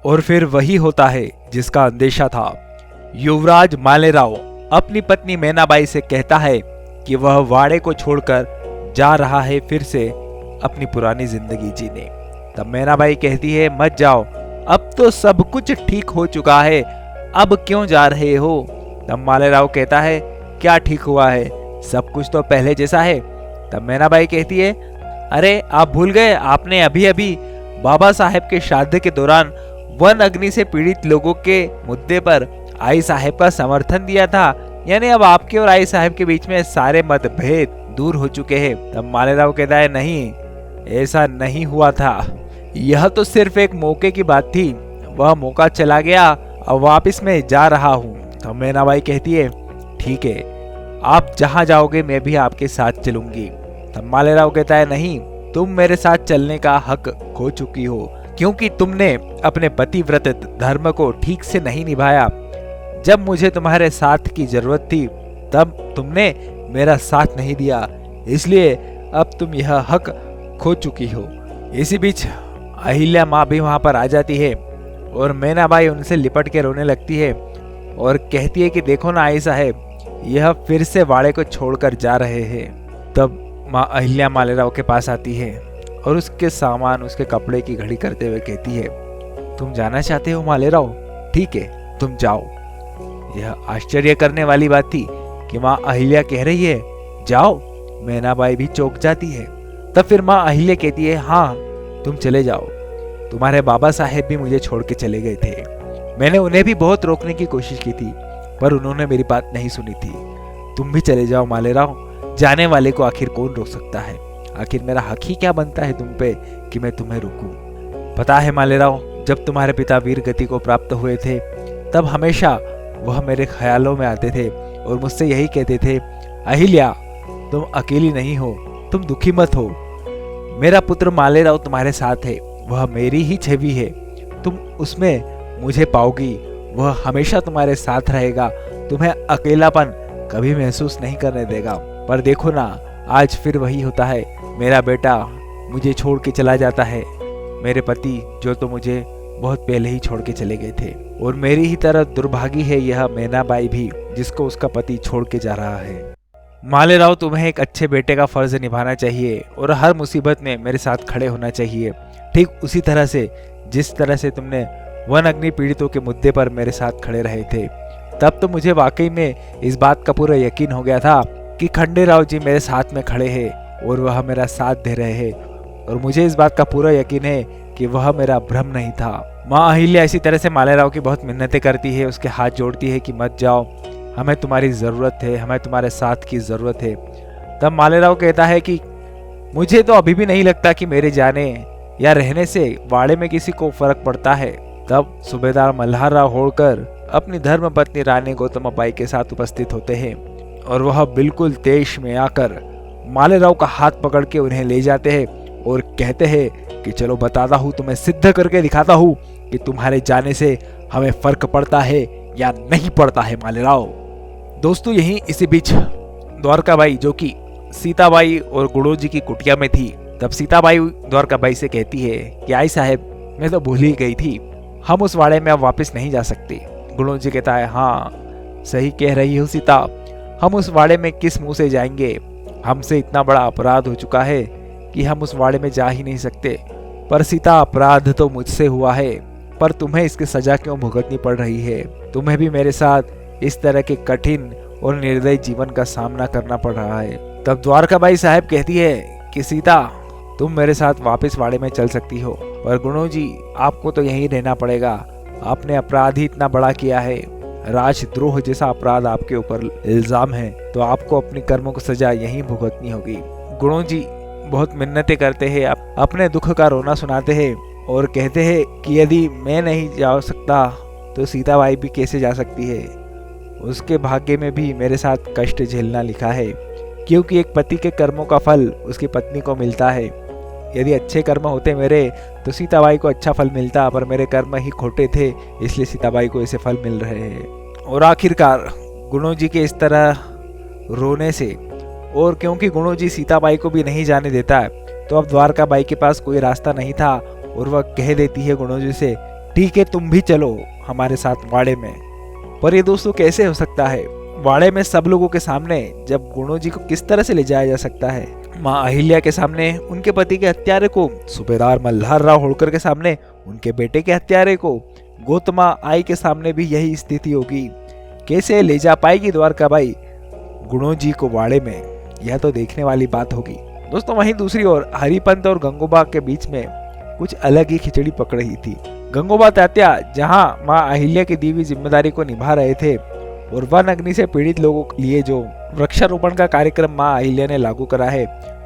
और फिर वही होता है जिसका अंदेशा था। युवराज मालेराव अपनी पत्नी मैनाबाई से कहता है कि वह वाड़े को छोड़कर जा रहा है फिर से अपनी पुरानी जिंदगी जीने। तब मैनाबाई कहती है, मत जाओ, अब तो सब कुछ ठीक हो चुका है, अब क्यों जा रहे हो? तब मालेराव कहता है, क्या ठीक हुआ है, सब कुछ तो पहले जैसा है। तब मैनाबाई कहती है, अरे आप भूल गए, आपने अभी अभी बाबा साहेब के श्राद्ध के दौरान वन अग्नि से पीड़ित लोगों के मुद्दे पर आई साहेब का समर्थन दिया था, यानी अब आपके और आई साहेब के बीच में सारे मतभेद दूर हो चुके हैं। तब मालेराव कहता है, नहीं, ऐसा नहीं हुआ था, यह तो सिर्फ एक मौके की बात थी, वह मौका चला गया, अब वापस मैं जा रहा हूँ। तब मैनाबाई कहती है, ठीक है, आप जहाँ जाओगे मैं भी आपके साथ चलूंगी। तब मालेराव कहता है, नहीं, तुम मेरे साथ चलने का हक खो चुकी हो, क्योंकि तुमने अपने पतिव्रत धर्म को ठीक से नहीं निभाया। जब मुझे तुम्हारे साथ की जरूरत थी तब तुमने मेरा साथ नहीं दिया, इसलिए अब तुम यह हक खो चुकी हो। इसी बीच अहिल्या माँ भी वहां पर आ जाती है और मैनाबाई उनसे लिपट के रोने लगती है और कहती है कि देखो ना आई साहेब, यह फिर से वाड़े को छोड़कर जा रहे हैं। तब माँ अहिल्या मालेराव के पास आती है और उसके सामान, उसके कपड़े की घड़ी करते हुए कहती है, तुम जाना चाहते हो मालेराव, ठीक है, तुम जाओ। यह आश्चर्य करने वाली बात थी कि माँ अहिल्या कह रही है जाओ। मैनाबाई भी चौंक जाती है। तब फिर माँ अहिल्या कहती है, हाँ तुम चले जाओ, तुम्हारे बाबा साहेब भी मुझे छोड़ के चले गए थे, मैंने उन्हें भी बहुत रोकने की कोशिश की थी पर उन्होंने मेरी बात नहीं सुनी थी। तुम भी चले जाओ मालेराव, जाने वाले को आखिर कौन रोक सकता है, आखिर मेरा हक ही क्या बनता है तुम पे कि मैं तुम्हें रोकूं। पता है मालेराव, जब तुम्हारे पिता वीर गति को प्राप्त हुए थे तब हमेशा वह मेरे ख्यालों में आते थे और मुझसे यही कहते थे, अहिल्या तुम अकेली नहीं हो, तुम दुखी मत हो, मेरा पुत्र मालेराव तुम्हारे साथ है, वह मेरी ही छवि है, तुम उसमें मुझे पाओगी, वह हमेशा तुम्हारे साथ रहेगा, तुम्हें अकेलापन कभी महसूस नहीं करने देगा। पर देखो ना, आज फिर वही होता है, मेरा बेटा मुझे छोड़ के चला जाता है, मेरे पति जो तो मुझे बहुत पहले ही छोड़ के चले गए थे, और मेरी ही तरह दुर्भागी है यह मैनाबाई भी, जिसको उसका पति छोड़ के जा रहा है। मालेराव, तुम्हें एक अच्छे बेटे का फर्ज निभाना चाहिए और हर मुसीबत में मेरे साथ खड़े होना चाहिए, ठीक उसी तरह से जिस तरह से तुमने वन अग्नि पीड़ितों के मुद्दे पर मेरे साथ खड़े रहे थे। तब तो मुझे वाकई में इस बात का पूरा यकीन हो गया था कि खंडेराव जी मेरे साथ में खड़े हैं और वह मेरा साथ दे रहे हैं, और मुझे इस बात का पूरा यकीन है कि वह मेरा भ्रम नहीं था। माँ अहिल्या इसी तरह से मालेराव की बहुत मिन्नतें करती है, उसके हाथ जोड़ती है कि मत जाओ, हमें तुम्हारी ज़रूरत है, हमें तुम्हारे साथ की ज़रूरत है। तब मालेराव कहता है कि मुझे तो अभी भी नहीं लगता कि मेरे जाने या रहने से वाड़े में किसी को फर्क पड़ता है। तब सूबेदार मल्हारराव होळकर अपनी धर्म पत्नी रानी गौतमबाई के साथ उपस्थित होते हैं और वह बिल्कुल तेज में आकर मालेराव का हाथ पकड़ के उन्हें ले जाते हैं और कहते हैं कि चलो बताता हूँ, तुम्हें सिद्ध करके दिखाता हूँ कि तुम्हारे जाने से हमें फर्क पड़ता है या नहीं पड़ता है मालेराव। दोस्तों, यहीं इसी बीच द्वारकाबाई, जो कि सीताबाई और गुणो जी की कुटिया में थी, तब सीताबाई द्वारकाबाई से कहती है कि आई साहेब, मैं तो भूल ही गई थी, हम उस वाड़े में अब वापस नहीं जा सकते। गुणो जी कहता है, हाँ सही कह रही हो सीता, हम उस वाड़े में किस मुंह से जाएंगे, हमसे इतना बड़ा अपराध हो चुका है कि हम उस वाड़े में जा ही नहीं सकते। पर सीता, अपराध तो मुझसे हुआ है, पर तुम्हें इसकी सजा क्यों भुगतनी पड़ रही है? तुम्हें भी मेरे साथ इस तरह के कठिन और निर्दयी जीवन का सामना करना पड़ रहा है। तब द्वारकाबाई साहब कहती है कि सीता, तुम मेरे साथ वापस वाड़े में चल सकती हो, पर गुणो जी आपको तो यहीं रहना पड़ेगा, आपने अपराध ही इतना बड़ा किया है, राजद्रोह जैसा अपराध आपके ऊपर इल्जाम है, तो आपको अपनी कर्मों की सजा यहीं भुगतनी होगी। गुणो जी बहुत मिन्नतें करते हैं, अपने दुख का रोना सुनाते हैं और कहते हैं कि यदि मैं नहीं जा सकता तो सीताबाई भी कैसे जा सकती है, उसके भाग्य में भी मेरे साथ कष्ट झेलना लिखा है, क्योंकि एक पति के कर्मों का फल उसकी पत्नी को मिलता है। यदि अच्छे कर्म होते मेरे तो सीताबाई को अच्छा फल मिलता, पर मेरे कर्म ही खोटे थे, इसलिए सीताबाई को ऐसे फल मिल रहे हैं। और आखिरकार गुणो जी के इस तरह रोने से, और क्योंकि गुणो जी सीताबाई को भी नहीं जाने देता है, तो अब द्वारकाबाई के पास कोई रास्ता नहीं था और वह कह देती है गुणो जी से ठीक है तुम भी चलो हमारे साथ वाड़े में। पर ये दोस्तों कैसे हो सकता है? वाड़े में सब लोगों के सामने जब गुणो जी को किस तरह से ले जाया जा सकता है? माँ अहिल्या के सामने उनके पति के हत्यारे को, सूबेदार मल्हार राव होळकर के सामने उनके बेटे के हत्यारे को, गौतमा आई के सामने भी यही स्थिति होगी। कैसे ले जा पाएगी द्वारकाबाई गुणो जी को वाड़े में? यह तो देखने वाली बात होगी दोस्तों। वहीं दूसरी ओर हरिपंत और गंगोबा के बीच में कुछ अलग ही खिचड़ी पक रही थी। गंगोबा तात्या जहां मां अहिल्या की दी हुई जिम्मेदारी को निभा रहे थे और वन अग्नि से पीड़ित लोगों के लिए जो वृक्षारोपण का कार्यक्रम मां अहिल्या ने लागू करा है,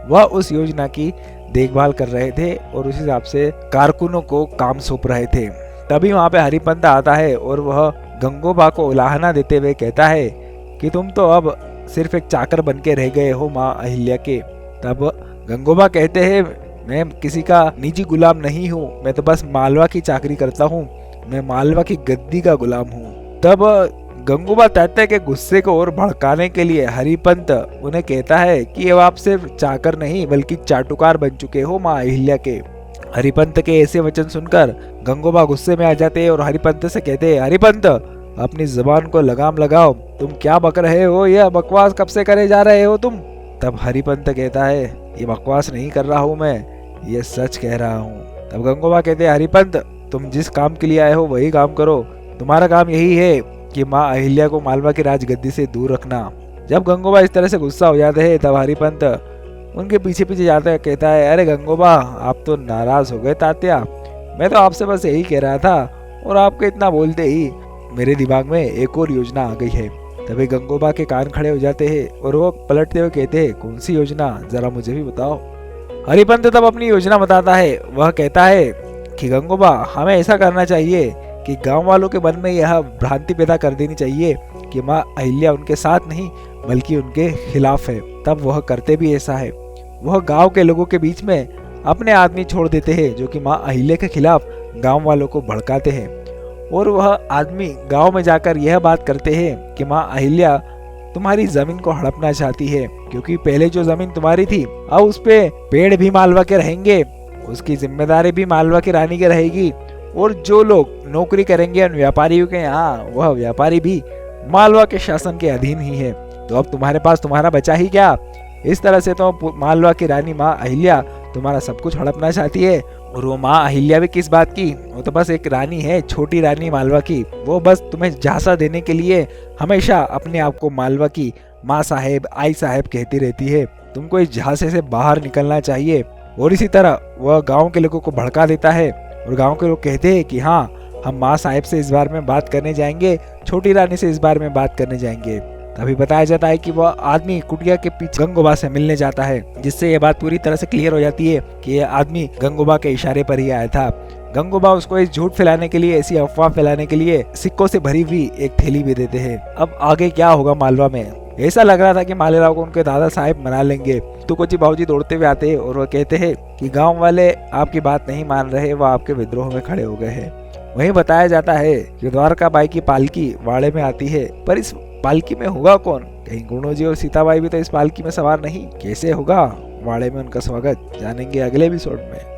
वह उस योजना की देखभाल कर रहे थे और उस हिसाब से कारकुनों को काम सौंप रहे थे। तभी वहां पे हरिपंत आता है और वह गंगोबा को उलाहना देते हुए कहता है कि तुम तो अब सिर्फ एक चाकर बन के रह गए हो माँ अहिल्या के। तब गंगोबा कहते हैं मैं किसी का निजी गुलाम नहीं हूँ, मैं तो बस मालवा की चाकरी करता हूँ, मैं मालवा की गद्दी का गुलाम हूँ। तब गंगोबा तात्या के गुस्से को और भड़काने के लिए हरिपंत उन्हें कहता है कि अब आप सिर्फ चाकर नहीं बल्कि चाटुकार बन चुके हो माँ अहिल्या के। हरिपंत के ऐसे वचन सुनकर गंगोबा गुस्से में आ जाते हैं और हरिपंत से कहते हैं, हरिपंत अपनी जुबान को लगाम लगाओ, तुम क्या बक रहे हो? यह बकवास कब से करे जा रहे हो तुम? तब हरिपंत कहता है, ये बकवास नहीं कर रहा हूँ मैं, ये सच कह रहा हूँ। तब गंगोबा कहते हैं, हरिपंत तुम जिस काम के लिए आए हो वही काम करो, तुम्हारा काम यही है कि माँ अहिल्या को मालवा की राजगद्दी से दूर रखना। जब गंगोबा इस तरह से गुस्सा हो जाते हैं तब हरिपंत उनके पीछे पीछे जाता है, कहता है, अरे गंगोबा आप तो नाराज हो गए तात्या, मैं तो आपसे बस यही कह रहा था और आपके इतना बोलते ही मेरे दिमाग में एक और योजना आ गई है। तभी गंगोबा के कान खड़े हो जाते हैं और वो पलटते हुए कहते हैं, कौन सी योजना, जरा मुझे भी बताओ। हरिपंत तब अपनी योजना बताता है। वह कहता है कि गंगोबा हमें ऐसा करना चाहिए कि गांव वालों के मन में यह भ्रांति पैदा कर देनी चाहिए कि माँ अहिल्या उनके साथ नहीं बल्कि उनके खिलाफ है। तब वह करते भी ऐसा है, वह गांव के लोगों के बीच में अपने आदमी छोड़ देते हैं जो कि माँ अहिल्या के खिलाफ गांव वालों को भड़काते हैं और वह आदमी गांव में जाकर यह बात करते हैं कि माँ अहिल्या तुम्हारी जमीन को हड़पना चाहती है, क्योंकि पहले जो जमीन तुम्हारी थी अब उस पे पेड़ भी मालवा के रहेंगे, उसकी जिम्मेदारी भी मालवा की रानी की रहेगी और जो लोग नौकरी करेंगे उन व्यापारियों के यहाँ, वह व्यापारी भी मालवा के शासन के अधीन ही है। तो अब तुम्हारे पास तुम्हारा बचा ही क्या? इस तरह से तो मालवा की रानी माँ अहिल्या तुम्हारा सब कुछ हड़पना चाहती है। और वो माँ अहिल्या भी किस बात की, वो तो बस एक रानी है, छोटी रानी मालवा की। वो बस तुम्हें झांसा देने के लिए हमेशा अपने आप को मालवा की माँ साहेब, आई साहेब कहती रहती है। तुमको इस झांसे से बाहर निकलना चाहिए। और इसी तरह वह गाँव के लोगों को भड़का देता है और गाँव के लोग कहते हैं कि हाँ, हम माँ साहेब से इस बारे में बात करने जाएंगे, छोटी रानी से इस बारे में बात करने जाएंगे। तभी बताया जाता है कि वह आदमी कुटिया के पीछे गंगोबा से मिलने जाता है, जिससे यह बात पूरी तरह से क्लियर हो जाती है कि यह आदमी गंगोबा के इशारे पर ही आया था। गंगोबा उसको इस झूठ फैलाने के लिए, ऐसी अफवाह फैलाने के लिए सिक्कों से भरी हुई एक थैली भी देते हैं। अब आगे क्या होगा मालवा में? ऐसा लग रहा था कि मालेराव को उनके दादा साहब मना लेंगे। तुकोजी बाबूजी दौड़ते हुए आते हैं और वह कहते हैं कि गाँव वाले आपकी बात नहीं मान रहे, वह आपके विद्रोह में खड़े हो गए हैं। वहीं बताया जाता है कि द्वारकाबाई की पालकी वाड़े में आती है, पर इस पालकी में होगा कौन? कहीं गुणो जी और सीताबाई भी तो इस पालकी में सवार नहीं? कैसे होगा वाड़े में उनका स्वागत? जानेंगे अगले एपिसोड में।